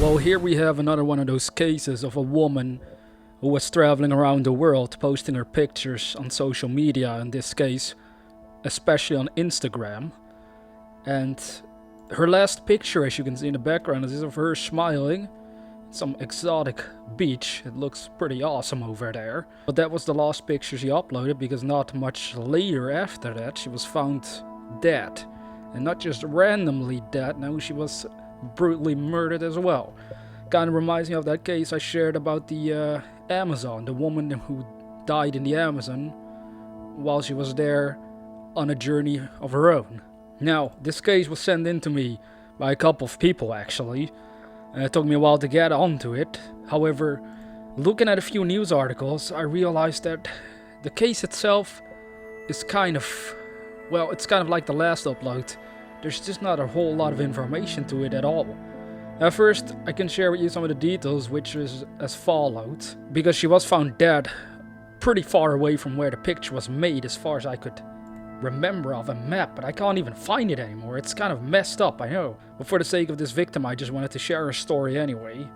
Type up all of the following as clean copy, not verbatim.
Well, here we have another one of those cases of a woman who was traveling around the world posting her pictures on social media, in this case, especially on Instagram. And her last picture, as you can see in the background, is of her smiling. Some exotic beach. It looks pretty awesome over there. But that was the last picture she uploaded, because not much later after that she was found dead. And not just randomly dead, no, she was brutally murdered as well. Kind of reminds me of that case I shared about the Amazon, the woman who died in the Amazon while she was there on a journey of her own. Now, this case was sent in to me by a couple of people actually, and it took me a while to get onto it. However, looking at a few news articles, I realized that the case itself is kind of like the last upload. There's just not a whole lot of information to it at all. At first, I can share with you some of the details, which is as follows. Because she was found dead pretty far away from where the picture was made, as far as I could remember of a map, but I can't even find it anymore. It's kind of messed up, I know. But for the sake of this victim, I just wanted to share her story anyway.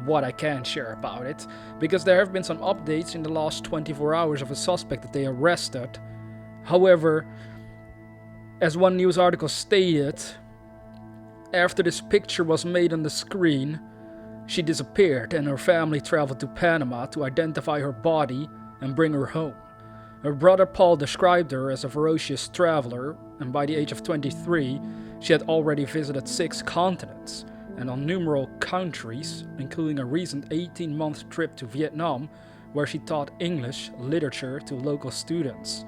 What I can share about it. Because there have been some updates in the last 24 hours of a suspect that they arrested. However, as one news article stated, after this picture was made on the screen, she disappeared and her family traveled to Panama to identify her body and bring her home. Her brother Paul described her as a ferocious traveler, and by the age of 23, she had already visited 6 continents and on numerous countries, including a recent 18-month trip to Vietnam, where she taught English literature to local students.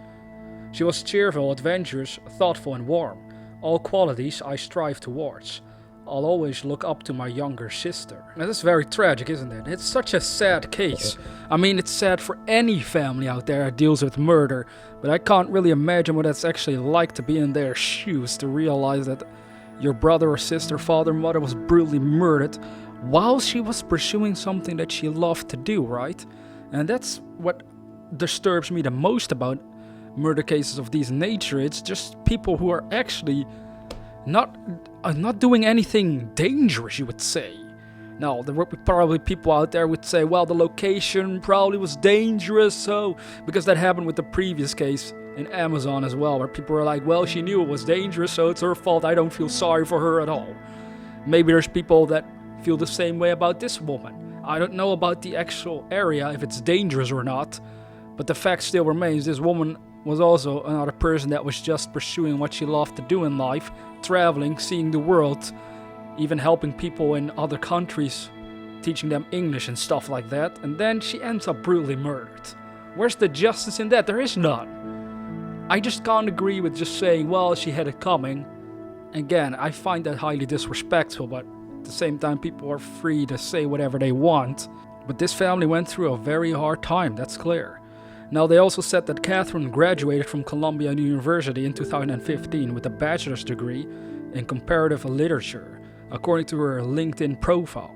She was cheerful, adventurous, thoughtful and warm, all qualities I strive towards. I'll always look up to my younger sister. Now, that's very tragic, isn't it? It's such a sad case. I mean, it's sad for any family out there that deals with murder, but I can't really imagine what it's actually like to be in their shoes, to realize that your brother or sister, father, mother was brutally murdered while she was pursuing something that she loved to do, right? And that's what disturbs me the most about murder cases of this nature. It's just people who are actually not doing anything dangerous, you would say. Now, there would be probably people out there would say, well, the location probably was dangerous, so because that happened with the previous case in Amazon as well, where people were like, well, she knew it was dangerous, so it's her fault. I don't feel sorry for her at all. Maybe there's people that feel the same way about this woman. I don't know about the actual area, if it's dangerous or not, but the fact still remains, this woman was also another person that was just pursuing what she loved to do in life, traveling, seeing the world, even helping people in other countries, teaching them English and stuff like that, and then she ends up brutally murdered. Where's the justice in that? There is none. I just can't agree with just saying, well, she had it coming. Again, I find that highly disrespectful, but at the same time, people are free to say whatever they want. But this family went through a very hard time, that's clear. Now, they also said that Catherine graduated from Columbia University in 2015 with a bachelor's degree in comparative literature, according to her LinkedIn profile.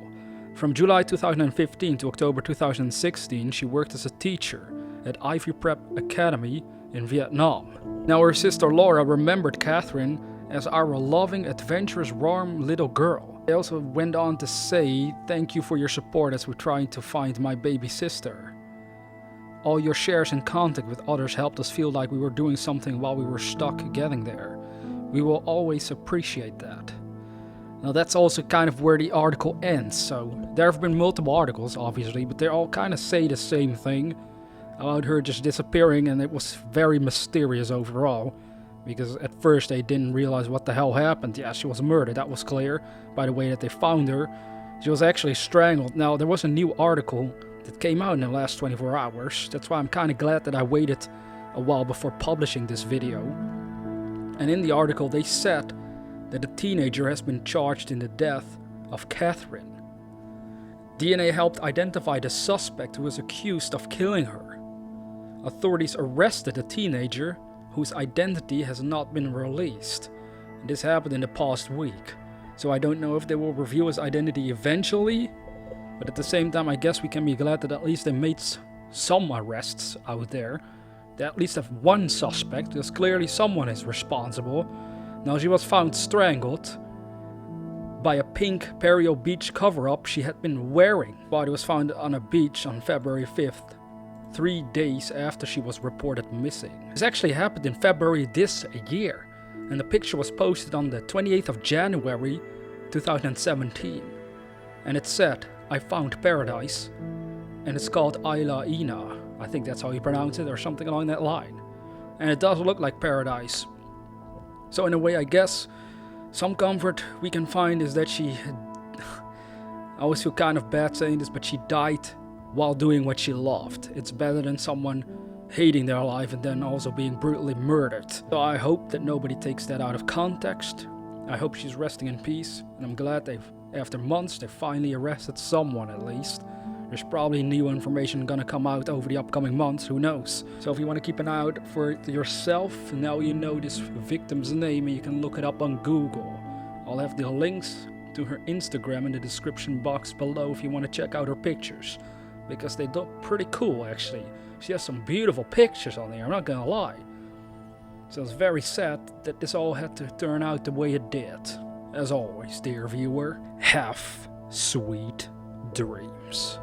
From July 2015 to October 2016, she worked as a teacher at Ivy Prep Academy in Vietnam. Now, her sister Laura remembered Catherine as our loving, adventurous, warm little girl. They also went on to say, "Thank you for your support as we're trying to find my baby sister. All your shares and contact with others helped us feel like we were doing something while we were stuck getting there. We will always appreciate that." Now, that's also kind of where the article ends. So there have been multiple articles, obviously, but they all kind of say the same thing about her just disappearing, and it was very mysterious overall, because at first they didn't realize what the hell happened. Yeah, she was murdered, that was clear by the way that they found her. She was actually strangled. Now, there was a new article that came out in the last 24 hours. That's why I'm kind of glad that I waited a while before publishing this video. And in the article they said that the teenager has been charged in the death of Catherine. DNA helped identify the suspect who was accused of killing her. Authorities arrested the teenager whose identity has not been released. And this happened in the past week. So I don't know if they will reveal his identity eventually, but at the same time, I guess we can be glad that at least they made some arrests out there. They at least have one suspect, because clearly someone is responsible. Now, she was found strangled, by a pink Perio Beach cover-up she had been wearing. The body was found on a beach on February 5th, 3 days after she was reported missing. This actually happened in February this year, and the picture was posted on the 28th of January 2017. And it said, "I found paradise," and it's called Isla Ina. I think that's how you pronounce it, or something along that line. And it does look like paradise. So in a way, I guess some comfort we can find is that I always feel kind of bad saying this, but she died while doing what she loved. It's better than someone hating their life and then also being brutally murdered. So I hope that nobody takes that out of context. I hope she's resting in peace, and I'm glad after months they finally arrested someone at least. There's probably new information gonna come out over the upcoming months, who knows. So if you want to keep an eye out for it yourself, now you know this victim's name and you can look it up on Google. I'll have the links to her Instagram in the description box below if you want to check out her pictures, because they look pretty cool actually. She has some beautiful pictures on there, I'm not gonna lie. So it's very sad that this all had to turn out the way it did. As always, dear viewer, have sweet dreams.